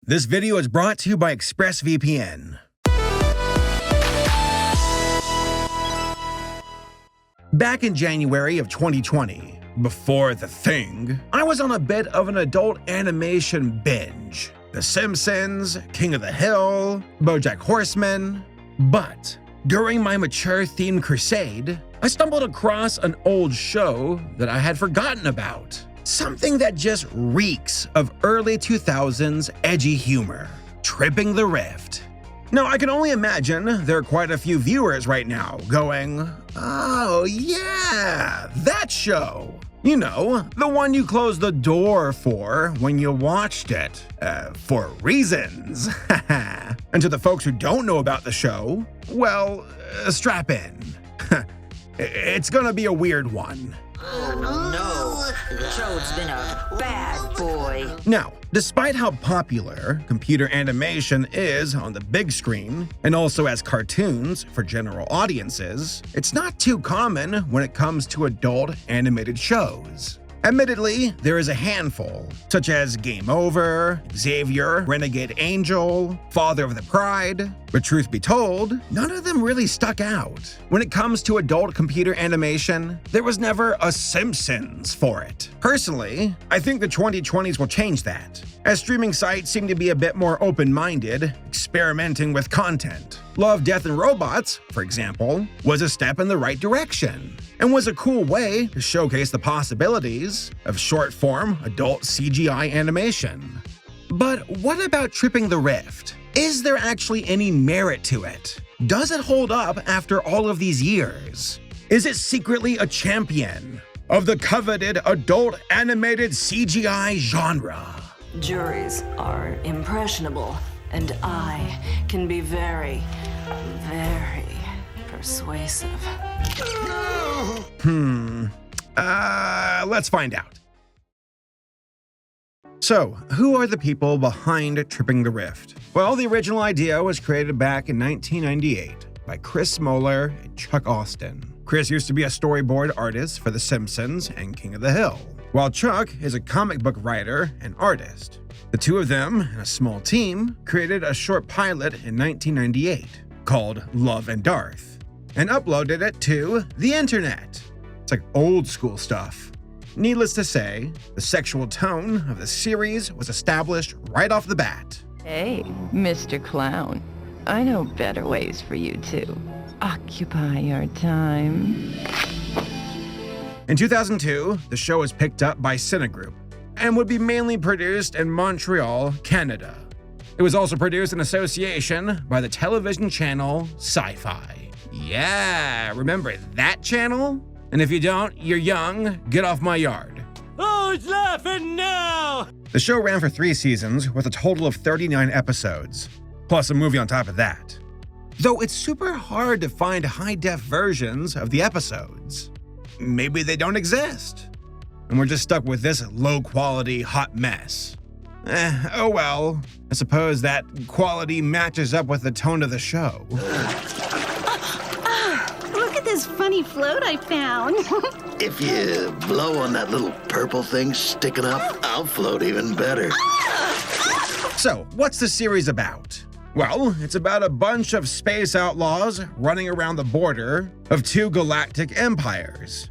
This video is brought to you by ExpressVPN. Back in January of 2020, before The Thing, I was on a bit of an adult animation binge. The Simpsons, King of the Hill, BoJack Horseman. But during my mature-themed crusade, I stumbled across an old show that I had forgotten about. Something that just reeks of early 2000s edgy humor. Tripping the Rift. Now, I can only imagine there are quite a few viewers right now going, "Oh yeah, that show. You know, the one you closed the door for when you watched it. For reasons." And to the folks who don't know about the show, well, strap in. It's gonna be a weird one. Oh no, Toad's been a bad boy. Now, despite how popular computer animation is on the big screen, and also as cartoons for general audiences, it's not too common when it comes to adult animated shows. Admittedly, there is a handful, such as Game Over, Xavier, Renegade Angel, Father of the Pride, but truth be told, none of them really stuck out. When it comes to adult computer animation, there was never a Simpsons for it. Personally, I think the 2020s will change that, as streaming sites seem to be a bit more open-minded, experimenting with content. Love, Death, and Robots, for example, was a step in the right direction, and was a cool way to showcase the possibilities of short-form adult CGI animation. But what about Tripping the Rift? Is there actually any merit to it? Does it hold up after all of these years? Is it secretly a champion of the coveted adult animated CGI genre? Juries are impressionable, and I can be very, very persuasive. Let's find out. So, who are the people behind Tripping the Rift? Well, the original idea was created back in 1998 by Chris Moeller and Chuck Austin. Chris used to be a storyboard artist for The Simpsons and King of the Hill, while Chuck is a comic book writer and artist. The two of them, and a small team, created a short pilot in 1998 called Love and Darth, and uploaded it to the internet. It's like old school stuff. Needless to say, the sexual tone of the series was established right off the bat. Hey, Mr. Clown. I know better ways for you to occupy your time. In 2002, the show was picked up by Cinegroup and would be mainly produced in Montreal, Canada. It was also produced in association by the television channel Sci-Fi. Yeah, remember that channel? And if you don't, you're young, get off my yard. Oh, it's laughing now! The show ran for 3 seasons with a total of 39 episodes, plus a movie on top of that. Though it's super hard to find high-def versions of the episodes. Maybe they don't exist. And we're just stuck with this low-quality hot mess. Oh well. I suppose that quality matches up with the tone of the show. Look at this funny float I found. If you blow on that little purple thing sticking up, I'll float even better. So, what's the series about? Well, it's about a bunch of space outlaws running around the border of 2 galactic empires,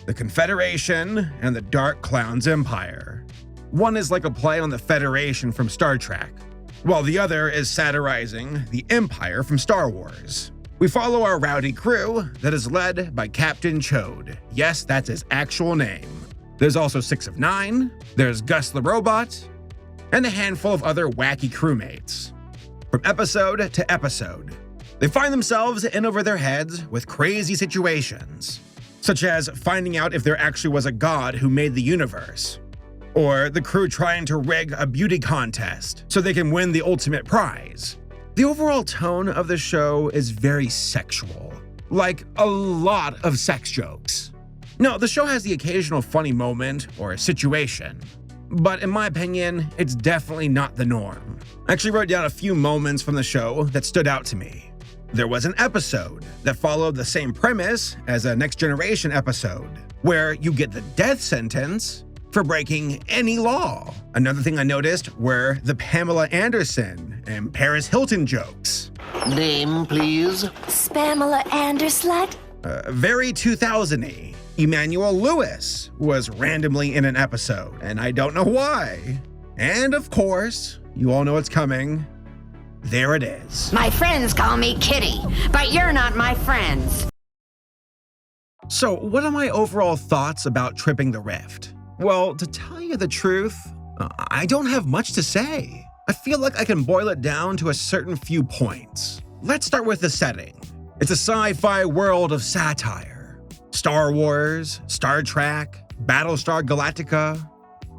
the Confederation and the Dark Clown's Empire. One is like a play on the Federation from Star Trek, while the other is satirizing the Empire from Star Wars. We follow our rowdy crew that is led by Captain Chode. Yes, that's his actual name. There's also 6 of 9, there's Gus the Robot, and a handful of other wacky crewmates. From episode to episode, they find themselves in over their heads with crazy situations, such as finding out if there actually was a god who made the universe, or the crew trying to rig a beauty contest so they can win the ultimate prize. The overall tone of the show is very sexual, like a lot of sex jokes. No, the show has the occasional funny moment or situation, but in my opinion, it's definitely not the norm. I actually wrote down a few moments from the show that stood out to me. There was an episode that followed the same premise as a Next Generation episode, where you get the death sentence, for breaking any law. Another thing I noticed were the Pamela Anderson and Paris Hilton jokes. Name, please. Spamela Anderslut? Very 2000-y. Emmanuel Lewis was randomly in an episode, and I don't know why. And of course, you all know it's coming. There it is. My friends call me Kitty, but you're not my friends. So, what are my overall thoughts about Tripping the Rift? Well, to tell you the truth, I don't have much to say. I feel like I can boil it down to a certain few points. Let's start with the setting. It's a sci-fi world of satire. Star Wars, Star Trek, Battlestar Galactica.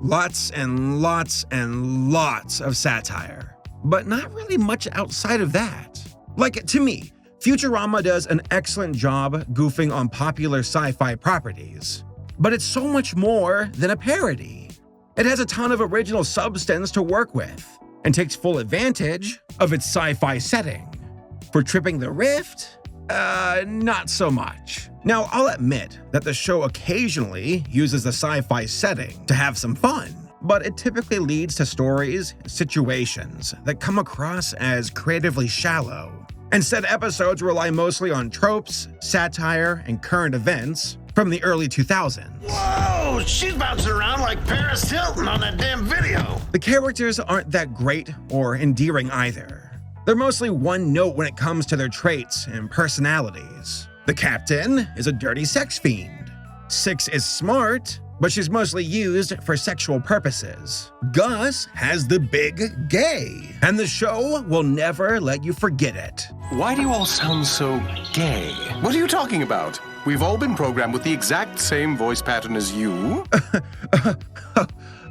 Lots and lots and lots of satire. But not really much outside of that. Like, to me, Futurama does an excellent job goofing on popular sci-fi properties. But it's so much more than a parody. It has a ton of original substance to work with, and takes full advantage of its sci-fi setting. For Tripping the Rift, not so much. Now, I'll admit that the show occasionally uses the sci-fi setting to have some fun, but it typically leads to stories, situations that come across as creatively shallow. Instead, episodes rely mostly on tropes, satire, and current events from the early 2000s. Whoa, she's bouncing around like Paris Hilton on that damn video. The characters aren't that great or endearing either. They're mostly one note when it comes to their traits and personalities. The captain is a dirty sex fiend. Six is smart, but she's mostly used for sexual purposes. Gus has the big gay, and the show will never let you forget it. Why do you all sound so gay? What are you talking about? We've all been programmed with the exact same voice pattern as you.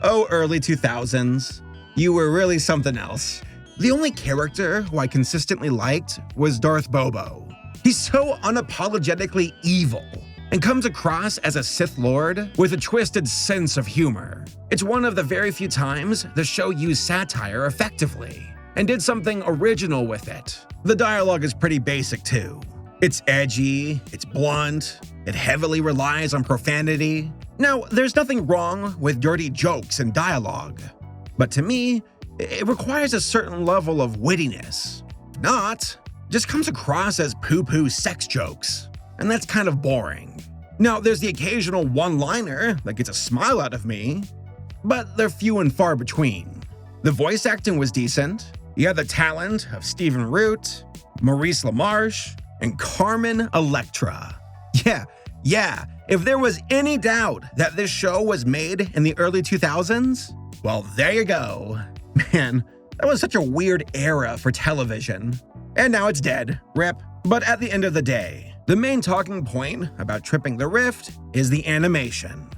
Oh, early 2000s. You were really something else. The only character who I consistently liked was Darth Bobo. He's so unapologetically evil and comes across as a Sith Lord with a twisted sense of humor. It's one of the very few times the show used satire effectively and did something original with it. The dialogue is pretty basic too. It's edgy, it's blunt, it heavily relies on profanity. Now, there's nothing wrong with dirty jokes and dialogue, but to me, it requires a certain level of wittiness. Just comes across as poo-poo sex jokes, and that's kind of boring. Now, there's the occasional one-liner that gets a smile out of me, but they're few and far between. The voice acting was decent. You had the talent of Stephen Root, Maurice LaMarche, and Carmen Electra. Yeah, if there was any doubt that this show was made in the early 2000s, well, there you go. Man, that was such a weird era for television. And now it's dead, rip. But at the end of the day, the main talking point about Tripping the Rift is the animation.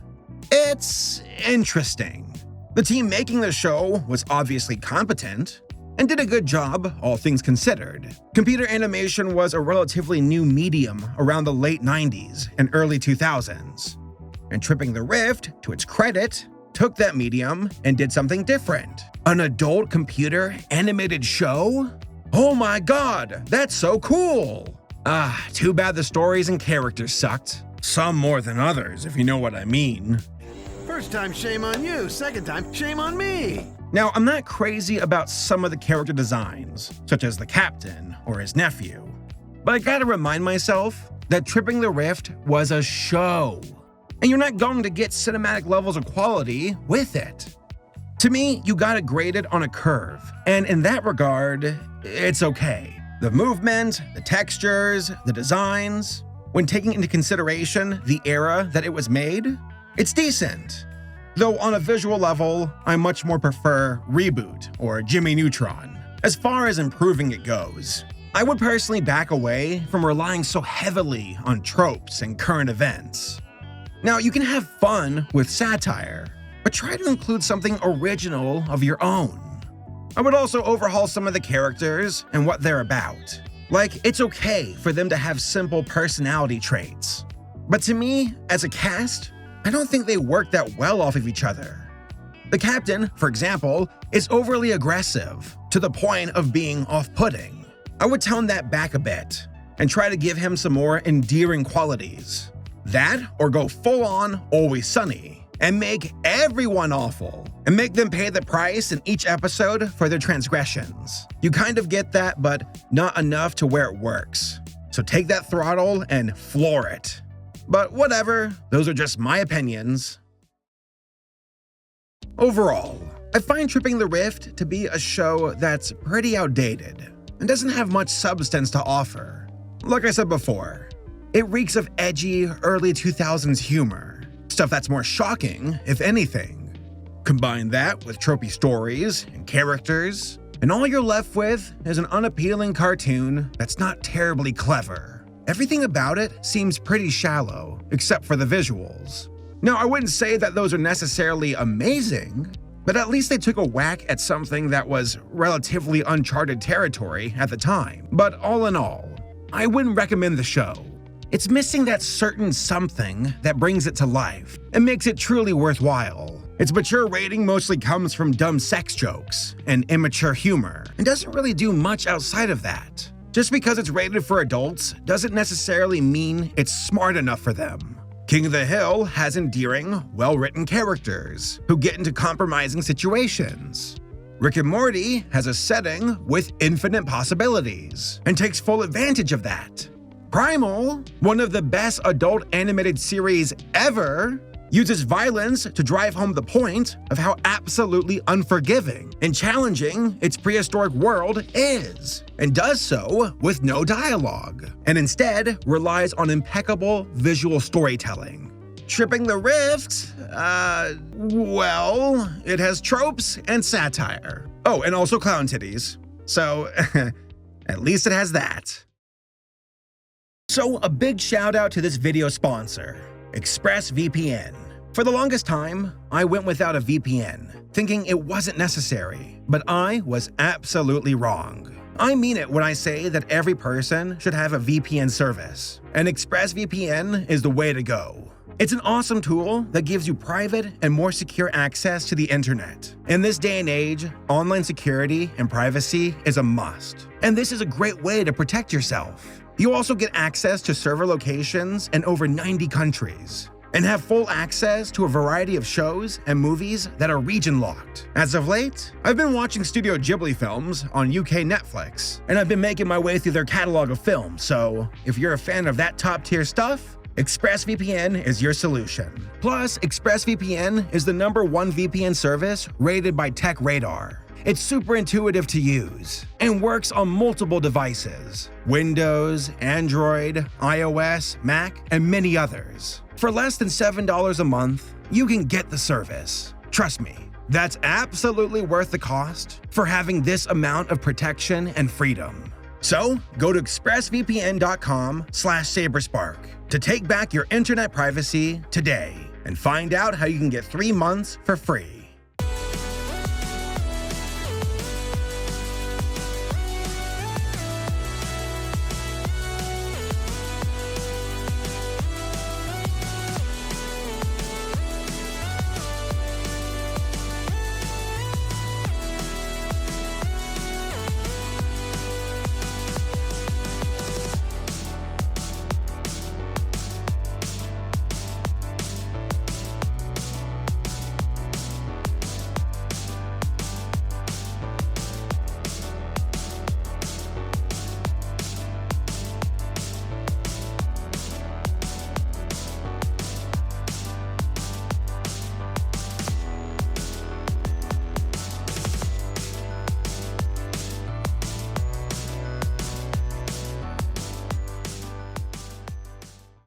It's interesting. The team making the show was obviously competent and did a good job, all things considered. Computer animation was a relatively new medium around the late 90s and early 2000s. And Tripping the Rift, to its credit, took that medium and did something different. An adult computer animated show? Oh my god, that's so cool! Too bad the stories and characters sucked. Some more than others, if you know what I mean. First time, shame on you. Second time, shame on me. Now, I'm not crazy about some of the character designs, such as the captain or his nephew, but I gotta remind myself that Tripping the Rift was a show, and you're not going to get cinematic levels of quality with it. To me, you gotta grade it on a curve, and in that regard, it's okay. The movement, the textures, the designs, when taking into consideration the era that it was made, it's decent. Though on a visual level, I much more prefer Reboot or Jimmy Neutron, as far as improving it goes. I would personally back away from relying so heavily on tropes and current events. Now, you can have fun with satire, but try to include something original of your own. I would also overhaul some of the characters and what they're about. Like, it's okay for them to have simple personality traits. But to me, as a cast, I don't think they work that well off of each other. The captain, for example, is overly aggressive to the point of being off-putting. I would tone that back a bit and try to give him some more endearing qualities. That, or go full-on Always Sunny. and make everyone awful, and make them pay the price in each episode for their transgressions. You kind of get that, but not enough to where it works. So take that throttle and floor it. But whatever, those are just my opinions. Overall, I find Tripping the Rift to be a show that's pretty outdated and doesn't have much substance to offer. Like I said before, it reeks of edgy, early 2000s humor, stuff that's more shocking, if anything. Combine that with tropey stories and characters, and all you're left with is an unappealing cartoon that's not terribly clever. Everything about it seems pretty shallow, except for the visuals. Now, I wouldn't say that those are necessarily amazing, but at least they took a whack at something that was relatively uncharted territory at the time. But all in all, I wouldn't recommend the show. It's missing that certain something that brings it to life and makes it truly worthwhile. Its mature rating mostly comes from dumb sex jokes and immature humor, and doesn't really do much outside of that. Just because it's rated for adults doesn't necessarily mean it's smart enough for them. King of the Hill has endearing, well-written characters who get into compromising situations. Rick and Morty has a setting with infinite possibilities and takes full advantage of that. Primal, one of the best adult animated series ever, uses violence to drive home the point of how absolutely unforgiving and challenging its prehistoric world is, and does so with no dialogue, and instead relies on impeccable visual storytelling. Tripping the Rift, well, it has tropes and satire. Oh, and also clown titties. So, at least it has that. So, a big shout out to this video sponsor, ExpressVPN. For the longest time, I went without a VPN, thinking it wasn't necessary, but I was absolutely wrong. I mean it when I say that every person should have a VPN service, and ExpressVPN is the way to go. It's an awesome tool that gives you private and more secure access to the internet. In this day and age, online security and privacy is a must, and this is a great way to protect yourself. You also get access to server locations in over 90 countries, and have full access to a variety of shows and movies that are region-locked. As of late, I've been watching Studio Ghibli films on UK Netflix, and I've been making my way through their catalog of films, so if you're a fan of that top-tier stuff, ExpressVPN is your solution. Plus, ExpressVPN is the #1 VPN service rated by TechRadar. It's super intuitive to use and works on multiple devices: Windows, Android, iOS, Mac, and many others. For less than $7 a month, you can get the service. Trust me, that's absolutely worth the cost for having this amount of protection and freedom. So, go to expressvpn.com/Saberspark to take back your internet privacy today and find out how you can get 3 months for free.